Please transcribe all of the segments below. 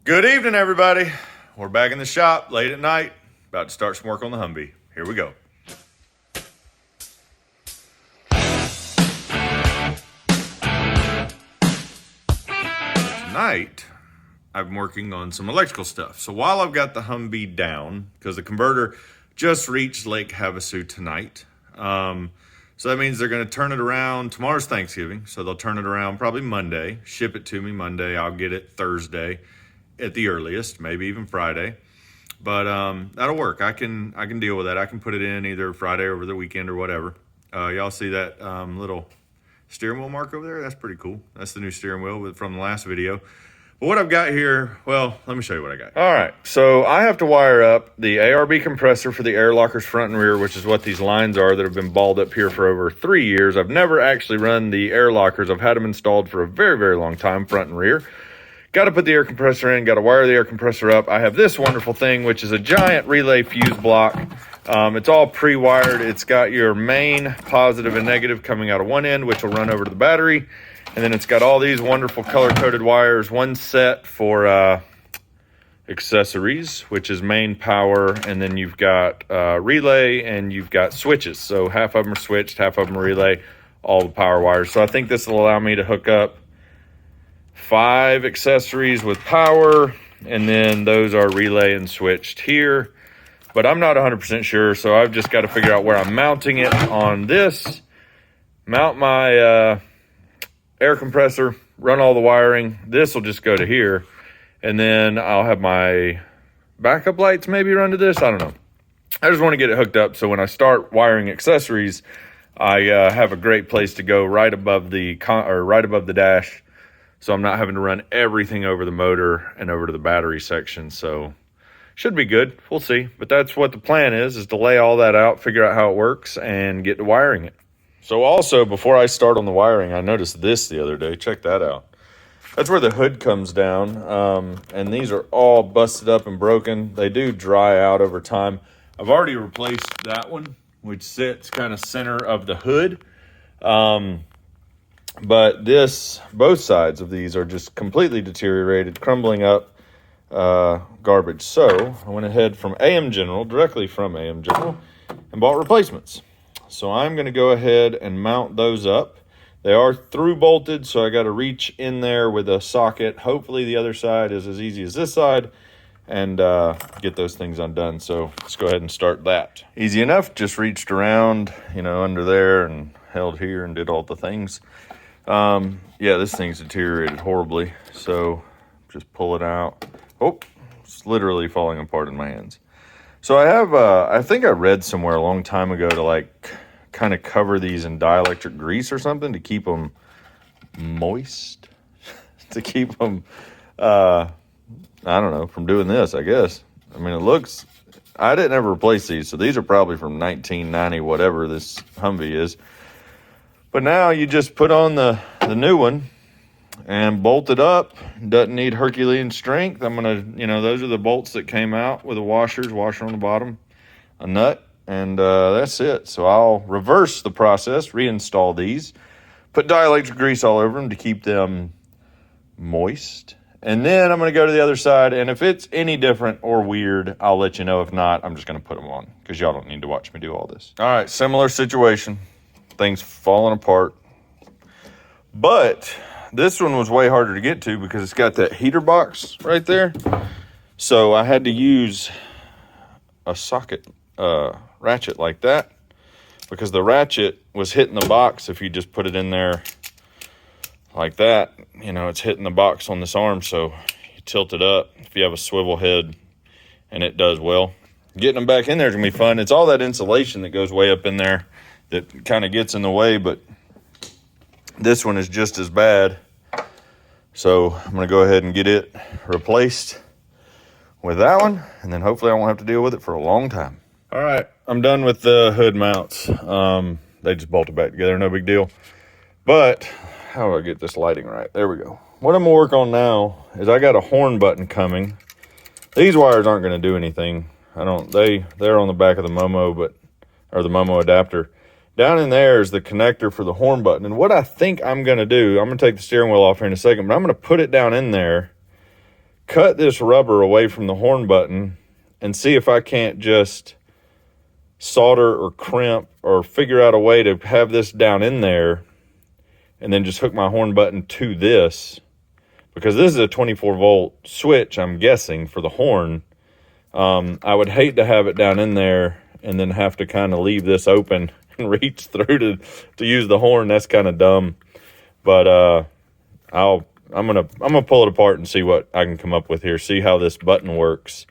Good evening, everybody. We're back in the shop late at night, about to start some work on the Humvee. Here we go. Tonight, I'm working on some electrical stuff. So while I've got the Humvee down, because the converter just reached Lake Havasu tonight, so that means they're going to turn it around. Tomorrow's Thanksgiving, so they'll turn it around probably Monday, ship it to me Monday. I'll get it Thursday at the earliest, maybe even Friday. But that'll work. I can deal with that. I can put it in either Friday or over the weekend or whatever. Y'all see that little steering wheel mark over there? That's pretty cool. That's the new steering wheel from the last video. But what I've got here, well, let me show you what I got. All right, so I have to wire up the ARB compressor for the air lockers front and rear, which is what these lines are that have been balled up here for over 3 years. I've never actually run the air lockers. I've had them installed for a very, very long time, front and rear. Got to put the air compressor in, got to wire the air compressor up. I have this wonderful thing, which is a giant relay fuse block. It's all pre-wired. It's got your main positive and negative coming out of one end, which will run over to the battery. And then it's got all these wonderful color-coded wires, one set for accessories, which is main power, and then you've got relay and you've got switches. So half of them are switched, half of them are relay, all the power wires. So I think this will allow me to hook up 5 accessories with power, and then those are relay and switched here. But I'm not 100% sure, so I've just got to figure out where I'm mounting it on this. Mount my air compressor, run all the wiring. This will just go to here, and then I'll have my backup lights maybe run to this. I don't know. I just want to get it hooked up so when I start wiring accessories, I have a great place to go right above the dash. So I'm not having to run everything over the motor and over to the battery section. So should be good. We'll see. But that's what the plan is to lay all that out, figure out how it works, and get to wiring it. So also, before I start on the wiring, I noticed this the other day. Check that out. That's where the hood comes down. And these are all busted up and broken. They do dry out over time. I've already replaced that one, which sits kind of center of the hood. But both sides of these are just completely deteriorated, crumbling up, garbage. So I went ahead directly from AM General, and bought replacements. So I'm going to go ahead and mount those up. They are through bolted, so I got to reach in there with a socket. Hopefully the other side is as easy as this side, and get those things undone. So let's go ahead and start that. Easy enough, just reached around, under there and held here and did all the things. Yeah, this thing's deteriorated horribly, so just pull it out. Oh, it's literally falling apart in my hands. So I have, I think I read somewhere a long time ago to kind of cover these in dielectric grease or something to keep them moist, to keep them, I don't know, from doing this, I guess. I mean, I didn't ever replace these, so these are probably from 1990, whatever this Humvee is. But now you just put on the new one and bolt it up. Doesn't need Herculean strength. I'm going to, those are the bolts that came out with the washer on the bottom, a nut, and that's it. So I'll reverse the process, reinstall these, put dielectric grease all over them to keep them moist. And then I'm going to go to the other side, and if it's any different or weird, I'll let you know. If not, I'm just going to put them on because y'all don't need to watch me do all this. All right, similar situation. Things falling apart, but this one was way harder to get to because it's got that heater box right there. So I had to use a socket ratchet like that because the ratchet was hitting the box. If you just put it in there like that, it's hitting the box on this arm. So you tilt it up if you have a swivel head, and it does well. Getting them back in there is gonna be fun. It's all that insulation that goes way up in there that kind of gets in the way, but this one is just as bad. So I'm going to go ahead and get it replaced with that one, and then hopefully I won't have to deal with it for a long time. All right, I'm done with the hood mounts. They just bolted back together, no big deal. But how do I get this lighting right? There we go. What I'm going to work on now is I got a horn button coming. These wires aren't going to do anything. They're on the back of the Momo, or the Momo adapter. Down in there is the connector for the horn button. And what I think I'm going to do, I'm going to take the steering wheel off here in a second, but I'm going to put it down in there, cut this rubber away from the horn button and see if I can't just solder or crimp or figure out a way to have this down in there and then just hook my horn button to this, because this is a 24 volt switch, I'm guessing, for the horn. I would hate to have it down in there and then have to kind of leave this open and reach through to use the horn. That's kind of dumb. But I'm gonna pull it apart and see what I can come up with here, see how this button works,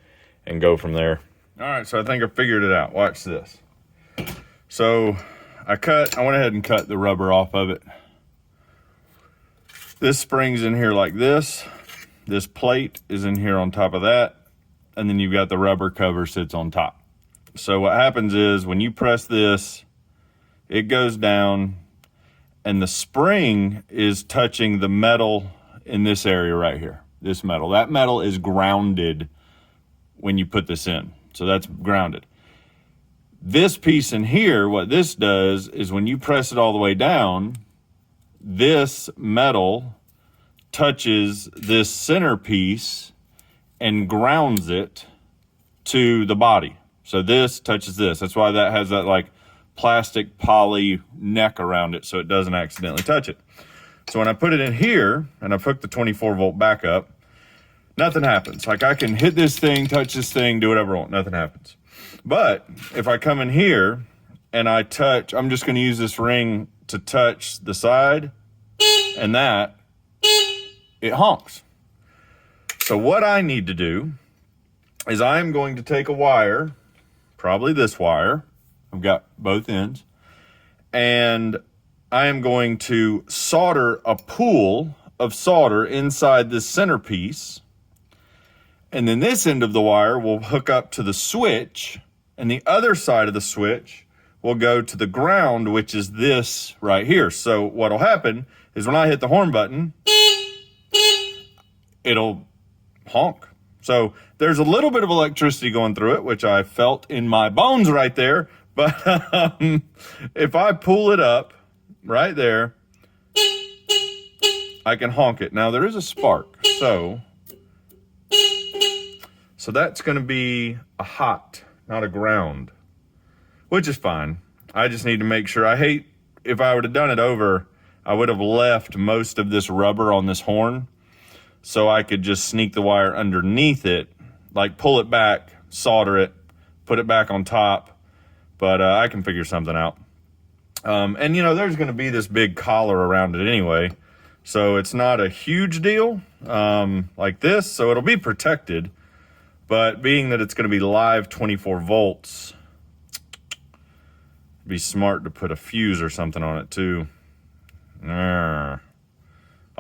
and go from there. All right, so I think I figured it out. Watch this. So I went ahead and cut the rubber off of it. This spring's in here like this. This plate is in here on top of that. And then you've got the rubber cover sits on top. So what happens is when you press this, it goes down and the spring is touching the metal in this area right here. This metal. That metal is grounded when you put this in. So that's grounded. This piece in here, what this does is when you press it all the way down, this metal touches this center piece and grounds it to the body. So this touches this. That's why that has that like plastic poly neck around it so it doesn't accidentally touch it. So when I put it in here and I hook the 24 volt back up, nothing happens. Like I can hit this thing, touch this thing, do whatever I want, nothing happens. But if I come in here and I touch, I'm just gonna use this ring to touch the side and that, it honks. So what I need to do is I'm going to take a wire, probably this wire, I've got both ends, and I am going to solder a pool of solder inside this centerpiece, and then this end of the wire will hook up to the switch, and the other side of the switch will go to the ground, which is this right here. So what'll happen is when I hit the horn button, it'll honk. So there's a little bit of electricity going through it, which I felt in my bones right there. But if I pull it up right there, I can honk it. Now there is a spark. So that's going to be a hot, not a ground, which is fine. I just need to make sure. I hate, if I would have done it over, I would have left most of this rubber on this horn so I could just sneak the wire underneath it, like pull it back, solder it, put it back on top. But I can figure something out. And you know, there's going to be this big collar around it anyway, so it's not a huge deal like this, so it'll be protected. But being that it's going to be live 24 volts, it'd be smart to put a fuse or something on it too. I'll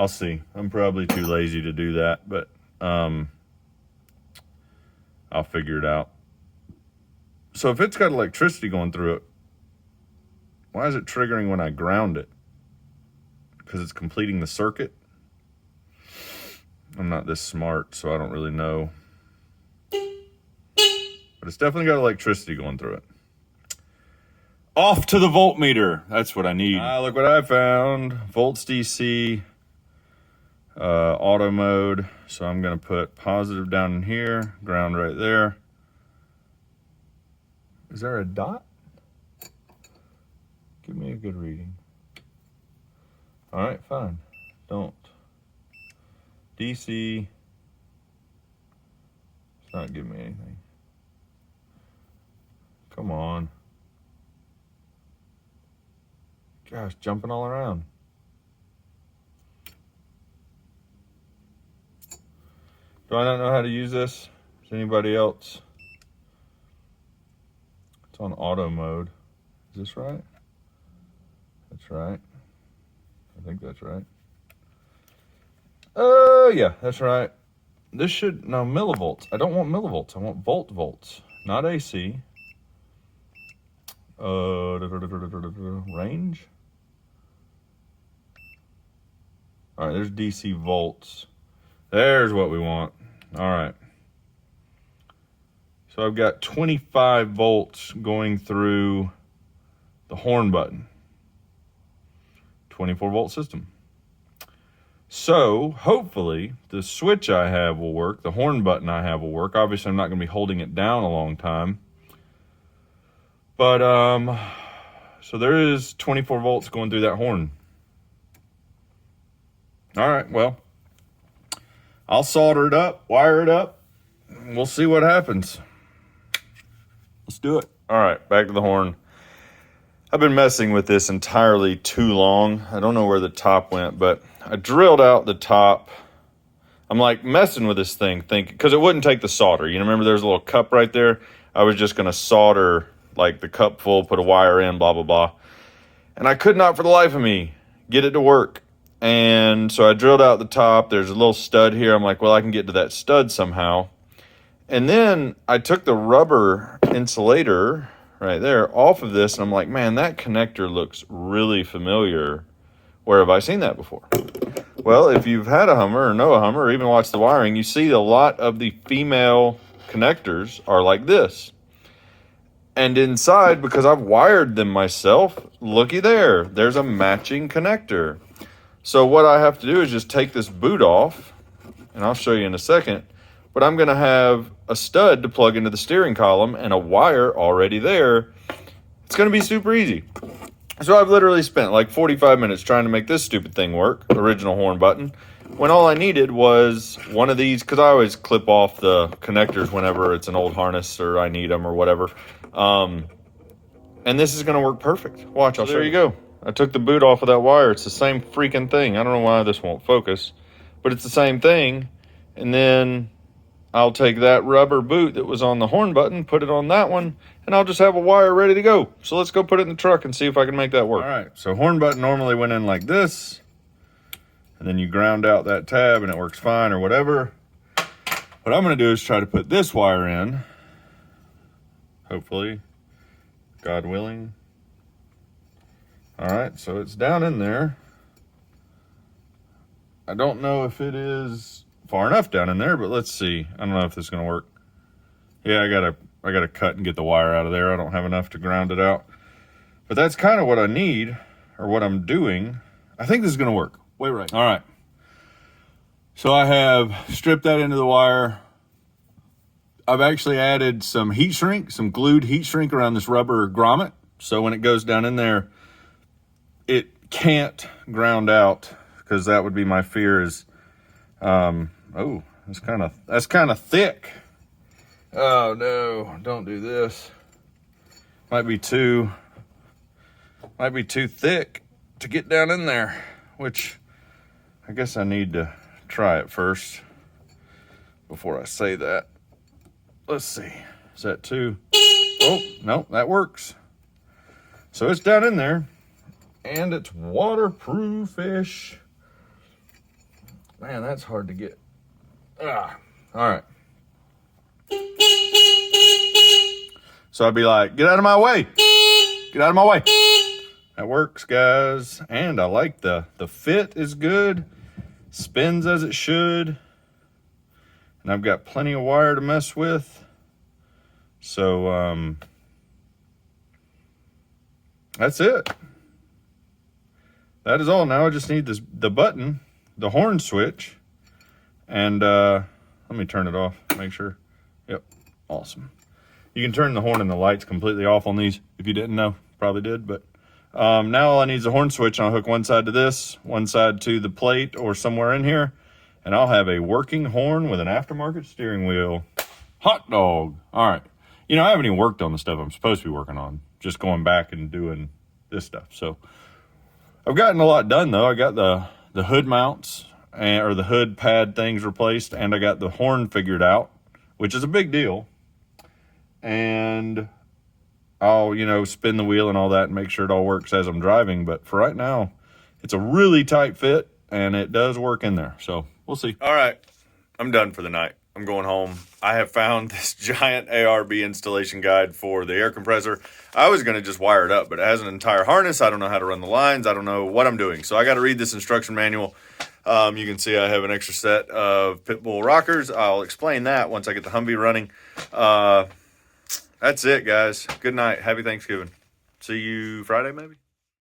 see. I'm probably too lazy to do that, but I'll figure it out. So if it's got electricity going through it, why is it triggering when I ground it? Because it's completing the circuit? I'm not this smart, so I don't really know. But it's definitely got electricity going through it. Off to the voltmeter. That's what I need. Look what I found. Volts DC, auto mode. So I'm going to put positive down in here, ground right there. Is there a dot? Give me a good reading. All right, fine. Don't. DC. It's not giving me anything. Come on. Gosh, jumping all around. Do I not know how to use this? Is anybody else? It's on auto mode. Is this right? That's right. I think that's right. Oh, yeah, that's right. This should, no, millivolts. I don't want millivolts. I want volts, not AC. Range. All right, there's DC volts. There's what we want. All right. So I've got 25 volts going through the horn button. 24 volt system. So hopefully the switch I have will work. The horn button I have will work. Obviously, I'm not going to be holding it down a long time. But, so there is 24 volts going through that horn. All right, well, I'll solder it up, wire it up, and we'll see what happens. Let's do it. All right, back to the horn. I've been messing with this entirely too long. I don't know where the top went, but I drilled out the top. I'm like messing with this thing, thinking, because it wouldn't take the solder. You remember there's a little cup right there? I was just going to solder like the cup full, put a wire in, blah, blah, blah. And I could not for the life of me get it to work. And so I drilled out the top. There's a little stud here. I'm like, well, I can get to that stud somehow. And then I took the rubber insulator right there off of this, and I'm like, man, that connector looks really familiar. Where have I seen that before? Well, if you've had a Hummer or know a Hummer or even watched the wiring, you see a lot of the female connectors are like this. And inside, because I've wired them myself, looky there, there's a matching connector. So what I have to do is just take this boot off, and I'll show you in a second, but I'm going to have a stud to plug into the steering column and a wire already there. It's going to be super easy. So I've literally spent like 45 minutes trying to make this stupid thing work, original horn button, when all I needed was one of these, because I always clip off the connectors whenever it's an old harness or I need them or whatever. And this is going to work perfect. Watch, I'll show you. There you go. I took the boot off of that wire. It's the same freaking thing. I don't know why this won't focus, but it's the same thing. And then I'll take that rubber boot that was on the horn button, put it on that one, and I'll just have a wire ready to go. So let's go put it in the truck and see if I can make that work. All right, so horn button normally went in like this, and then you ground out that tab and it works fine or whatever. What I'm gonna do is try to put this wire in, hopefully, God willing. All right, so it's down in there. I don't know if it is far enough down in there, but let's see. I don't know if this is gonna work. Yeah, I gotta cut and get the wire out of there. I don't have enough to ground it out. But that's kind of what I need, or what I'm doing. I think this is gonna work. Wait, right. All right. So I have stripped that into the wire. I've actually added some heat shrink, some glued heat shrink around this rubber grommet. So when it goes down in there, it can't ground out, because that would be my fear is, oh, that's kind of thick. Oh no, don't do this. Might be too thick to get down in there, which I guess I need to try it first before I say that. Let's see, is that too? Oh, no, that works. So it's down in there, and it's waterproof-ish. Man, that's hard to get. All right. So I'd be like, get out of my way. Get out of my way. That works, guys. And I like the fit is good. Spins as it should. And I've got plenty of wire to mess with. So, that's it. That is all. Now I just need the button, the horn switch, and let me turn it off, make sure. Yep, awesome. You can turn the horn and the lights completely off on these if you didn't know. Probably did, but now all I need is a horn switch, and I'll hook one side to this, one side to the plate or somewhere in here, and I'll have a working horn with an aftermarket steering wheel. Hot dog. All right. You know, I haven't even worked on the stuff I'm supposed to be working on, just going back and doing this stuff. So I've gotten a lot done, though. I got the hood mounts, or the hood pad things replaced, and I got the horn figured out, which is a big deal. And I'll, you know, spin the wheel and all that and make sure it all works as I'm driving. But for right now, it's a really tight fit, and it does work in there. So we'll see. All right, I'm done for the night. I'm going home. I have found this giant ARB installation guide for the air compressor. I was going to just wire it up, but it has an entire harness. I don't know how to run the lines. I don't know what I'm doing. So I got to read this instruction manual. You can see I have an extra set of Pitbull rockers. I'll explain that once I get the Humvee running. That's it, guys. Good night. Happy Thanksgiving. See you Friday, maybe?